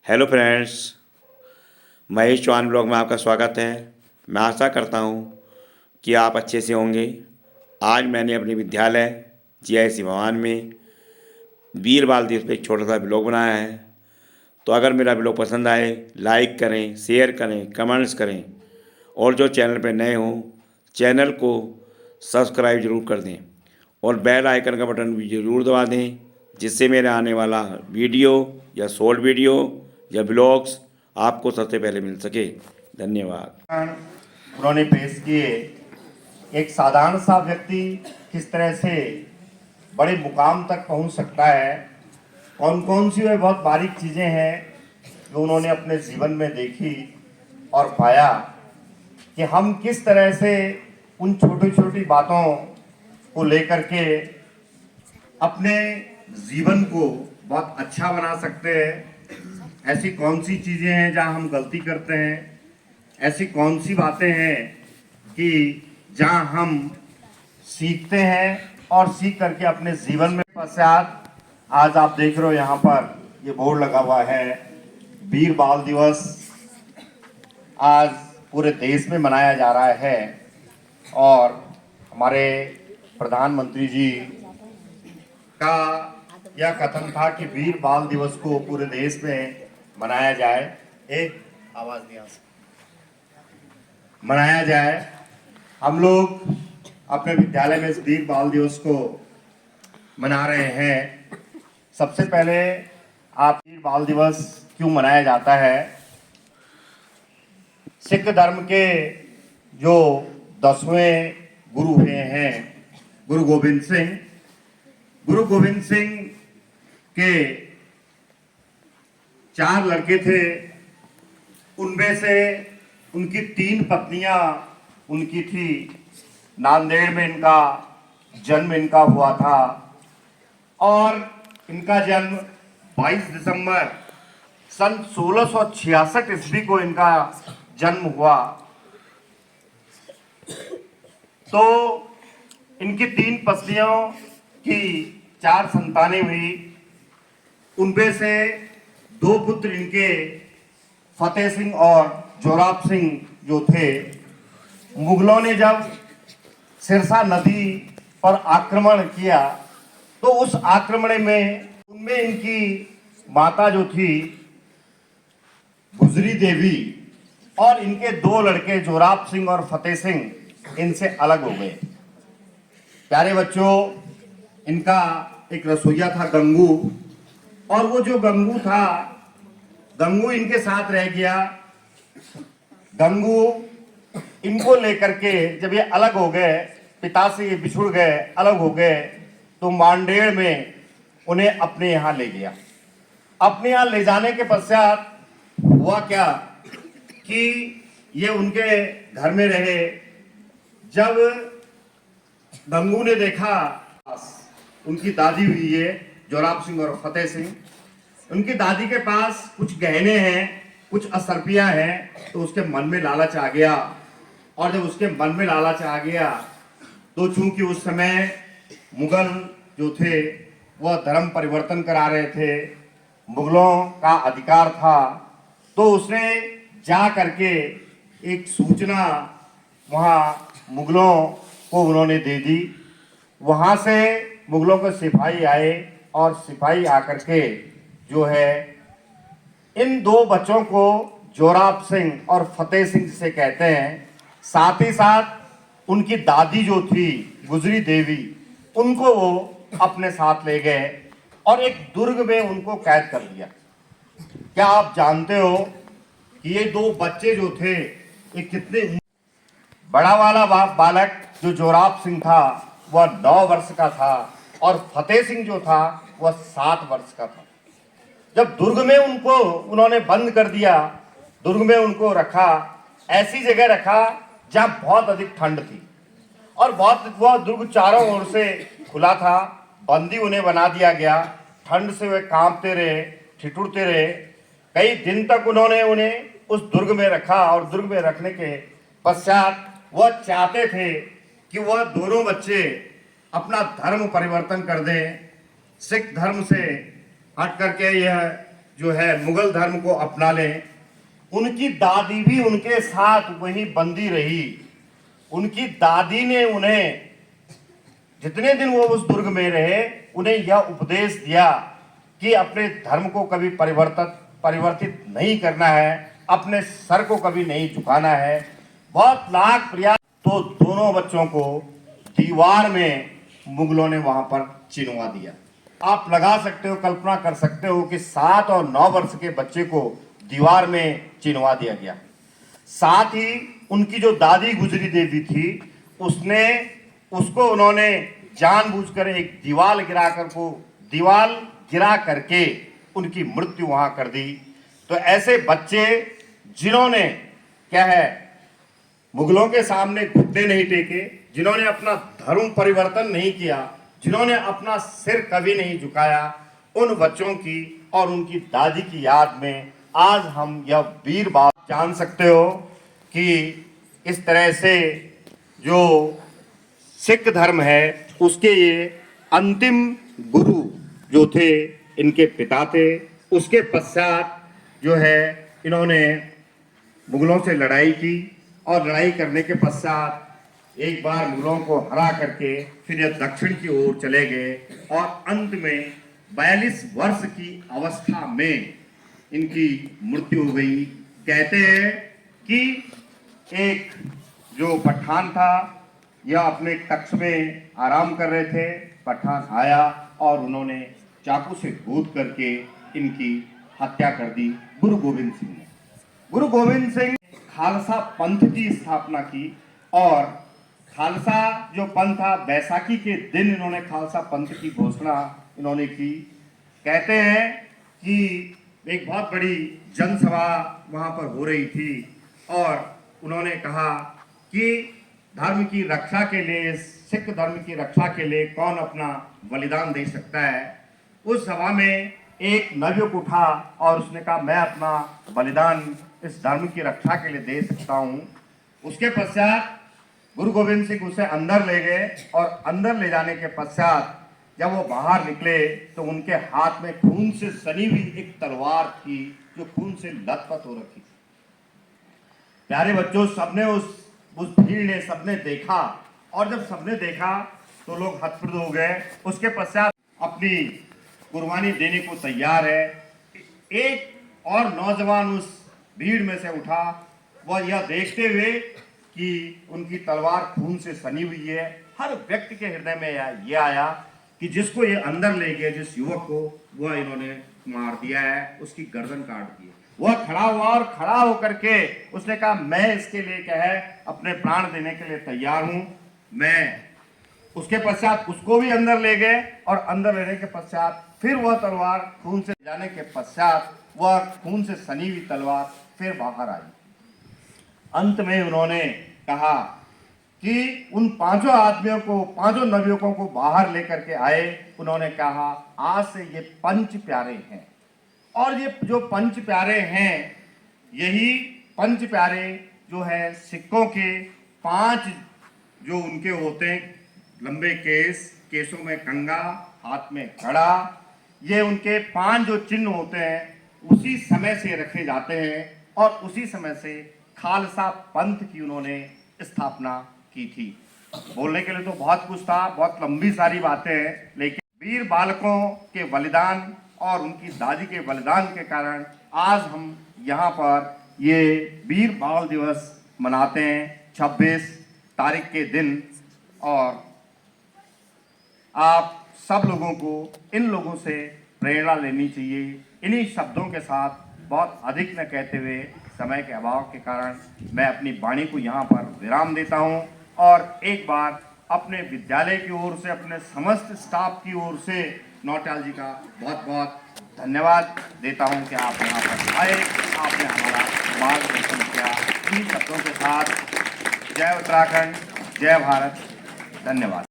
Hello friends, Mahesh Chauhan blog में आपका स्वागत है। मैं आशा करता हूँ कि आप अच्छे से होंगे। आज मैंने अपने विद्यालय जीआईसी भवन में वीर बाल दिवस पर एक छोटा सा ब्लॉग बनाया है। तो अगर मेरा ब्लॉग पसंद आए, लाइक करें, शेयर करें, कमेंट्स करें और जो चैनल पर नए हों चैनल को सब्सक्राइब ज़रूर कर दें और बेल आइकन का बटन भी ज़रूर दबा दें, जिससे मेरे आने वाला वीडियो या शॉर्ट वीडियो या ब्लॉग्स आपको सबसे पहले मिल सके। धन्यवाद। उन्होंने पेश किए एक साधारण सा व्यक्ति किस तरह से बड़े मुकाम तक पहुंच सकता है, कौन कौन सी वे बहुत बारीक चीज़ें हैं जो उन्होंने अपने जीवन में देखी और पाया कि हम किस तरह से उन छोटी छोटी बातों को लेकर के अपने जीवन को बहुत अच्छा बना सकते हैं। ऐसी कौन सी चीज़ें हैं जहाँ हम गलती करते हैं, ऐसी कौन सी बातें हैं कि जहाँ हम सीखते हैं और सीख करके अपने जीवन में पश्चात आज आप देख रहे हो यहाँ पर ये बोर्ड लगा हुआ है, वीर बाल दिवस आज पूरे देश में मनाया जा रहा है। और हमारे प्रधानमंत्री जी का यह कथन था कि वीर बाल दिवस को पूरे देश में मनाया जाए, एक आवाज नहीं आ सकती, मनाया जाए। हम लोग अपने विद्यालय में इस वीर बाल दिवस को मना रहे हैं। सबसे पहले आप वीर बाल दिवस क्यों मनाया जाता है? सिख धर्म के जो 10वें गुरु हुए हैं गुरु गोविंद सिंह के 4 लड़के थे। उनमें से उनकी 3 पत्नियां उनकी थी। नांदेड़ में इनका जन्म हुआ था और इनका जन्म 22 दिसंबर सन 1666 ईस्वी को इनका जन्म हुआ। तो इनकी 3 पत्नियों की 4 संतानें हुई। उनमें से 2 पुत्र इनके फतेह सिंह और जोराब सिंह जो थे, मुगलों ने जब सिरसा नदी पर आक्रमण किया तो उस आक्रमण में उनमें इनकी माता जो थी गुजरी देवी और इनके 2 लड़के जोराब सिंह और फतेह सिंह इनसे अलग हो गए। प्यारे बच्चों, इनका एक रसोइया था गंगू, और वो जो गंगू था, गंगू इनके साथ रह गया। गंगू इनको लेकर के जब ये अलग हो गए, पिता से ये बिछुड़ गए, अलग हो गए, तो मांडेर में उन्हें अपने यहाँ ले गया। अपने यहाँ ले जाने के पश्चात हुआ क्या कि ये उनके घर में रहे। जब गंगू ने देखा उनकी दादी हुई है जोराब सिंह और फतेह सिंह, उनकी दादी के पास कुछ गहने हैं, कुछ असरपियां हैं, तो उसके मन में लालच आ गया। और जब उसके मन में लालच आ गया तो चूंकि उस समय मुगल जो थे वह धर्म परिवर्तन करा रहे थे, मुगलों का अधिकार था, तो उसने जा करके एक सूचना वहाँ मुगलों को उन्होंने दे दी। वहाँ से मुगलों के सिपाही आए और सिपाही आकर के जो है इन 2 बच्चों को जोराब सिंह और फतेह सिंह से कहते हैं, साथ ही साथ उनकी दादी जो थी गुजरी देवी, उनको वो अपने साथ ले गए और एक दुर्ग में उनको कैद कर दिया। क्या आप जानते हो कि ये 2 बच्चे जो थे ये कितने, बड़ा वाला बालक जो जोराब सिंह था वह 9 वर्ष का था और फतेह सिंह जो था वह 7 वर्ष का था। जब दुर्ग में उनको उन्होंने बंद कर दिया, दुर्ग में उनको रखा, ऐसी जगह रखा जहां बहुत अधिक ठंड थी और वह दुर्ग चारों ओर से खुला था, बंदी उन्हें बना दिया गया। ठंड से वे कांपते रहे, ठिठुरते रहे। कई दिन तक उन्होंने उन्हें उस दुर्ग में रखा और दुर्ग में रखने के पश्चात वह चाहते थे कि वह दोनों बच्चे अपना धर्म परिवर्तन कर दें, सिख धर्म से हट करके यह जो है मुगल धर्म को अपना लें। उनकी दादी भी उनके साथ वही बंदी रही। उनकी दादी ने उन्हें जितने दिन वो उस दुर्ग में रहे उन्हें यह उपदेश दिया कि अपने धर्म को कभी परिवर्तित नहीं करना है, अपने सर को कभी नहीं झुकाना है। बहुत लाख प्रयास तो दोनों बच्चों को दीवार में मुगलों ने वहां पर चिनवा दिया। आप लगा सकते हो, कल्पना कर सकते हो कि 7 और 9 वर्ष के बच्चे को दीवार में चिनवा दिया गया। साथ ही उनकी जो दादी गुजरी देवी थी उसको उन्होंने जानबूझकर एक दीवार गिरा करके उनकी मृत्यु वहां कर दी। तो ऐसे बच्चे जिन्होंने क्या है मुगलों के सामने घुटने नहीं टेके, जिन्होंने अपना धर्म परिवर्तन नहीं किया, जिन्होंने अपना सिर कभी नहीं झुकाया, उन बच्चों की और उनकी दादी की याद में आज हम यह वीर बात जान सकते हो कि इस तरह से जो सिख धर्म है उसके ये अंतिम गुरु जो थे इनके पिता थे। उसके पश्चात जो है इन्होंने मुगलों से लड़ाई की और लड़ाई करने के पश्चात एक बार मुगलों को हरा करके फिर यह दक्षिण की ओर चले गए और अंत में 42 वर्ष की अवस्था में इनकी मृत्यु हो गई। कहते हैं कि एक जो पठान था यह अपने कक्ष में आराम कर रहे थे, पठान आया और उन्होंने चाकू से गोद करके इनकी हत्या कर दी गुरु गोविंद सिंह ने। गुरु गोविंद सिंह खालसा पंथ की स्थापना की और खालसा जो पंथ था बैसाखी के दिन इन्होंने खालसा पंथ की घोषणा इन्होंने की। कहते हैं कि एक बहुत बड़ी जनसभा वहां पर हो रही थी और उन्होंने कहा कि धर्म की रक्षा के लिए, सिख धर्म की रक्षा के लिए कौन अपना बलिदान दे सकता है। उस सभा में एक नवयुवक उठा और उसने कहा मैं अपना बलिदान इस धर्म की रक्षा के लिए दे सकता हूं। उसके पश्चात गुरु गोविंद सिंह उसे अंदर ले गए और अंदर ले जाने के पश्चात जब वो बाहर निकले तो उनके हाथ में खून से सनी हुई एक तलवार थी जो खून से लथपथ हो रखी थी। प्यारे बच्चों, सबने उस भीड़ ने सबने देखा और जब सबने देखा तो लोग हतप्रभ हो गए। उसके पश्चात अपनी कुर्बानी देने को तैयार है। एक और नौजवान उस भीड़ में से उठा, वह यह देखते हुए कि उनकी तलवार खून से सनी हुई है, हर व्यक्ति के हृदय में ये आया कि जिसको ये अंदर ले गए, जिस युवक को, वह इन्होंने मार दिया है, उसकी गर्दन काट दी है। वह खड़ा हुआ और खड़ा होकर के उसने कहा मैं इसके लिए क्या है अपने प्राण देने के लिए तैयार हूं मैं। उसके पश्चात उसको भी अंदर ले गए और अंदर लेने के पश्चात फिर वह तलवार खून से जाने के पश्चात वह खून से सनी हुई तलवार फिर बाहर आई। अंत में उन्होंने कहा कि उन 5 आदमियों को, 5 नवयुवकों को बाहर लेकर के आए। उन्होंने कहा आज से ये पंच प्यारे हैं और ये जो पंच प्यारे हैं यही पंच प्यारे जो है सिखों के 5 जो उनके होते हैं लंबे केस, केसों में कंगा, हाथ में कड़ा, ये उनके 5 जो चिन्ह होते हैं उसी समय से रखे जाते हैं और उसी समय से खालसा पंथ की उन्होंने स्थापना की थी। बोलने के लिए तो बहुत कुछ था, बहुत लंबी सारी बातें हैं, लेकिन वीर बालकों के बलिदान और उनकी दादी के बलिदान के कारण आज हम यहाँ पर ये वीर बाल दिवस मनाते हैं 26 तारीख के दिन। और आप सब लोगों को इन लोगों से प्रेरणा लेनी चाहिए। इन्हीं शब्दों के साथ बहुत अधिक न कहते हुए समय के अभाव के कारण मैं अपनी वाणी को यहाँ पर विराम देता हूँ और एक बार अपने विद्यालय की ओर से, अपने समस्त स्टाफ की ओर से नौटियाल जी का बहुत बहुत धन्यवाद देता हूँ कि आप यहाँ पर आए, आपने हमारा मार्गदर्शन किया। इन शब्दों के साथ जय उत्तराखंड, जय भारत, धन्यवाद।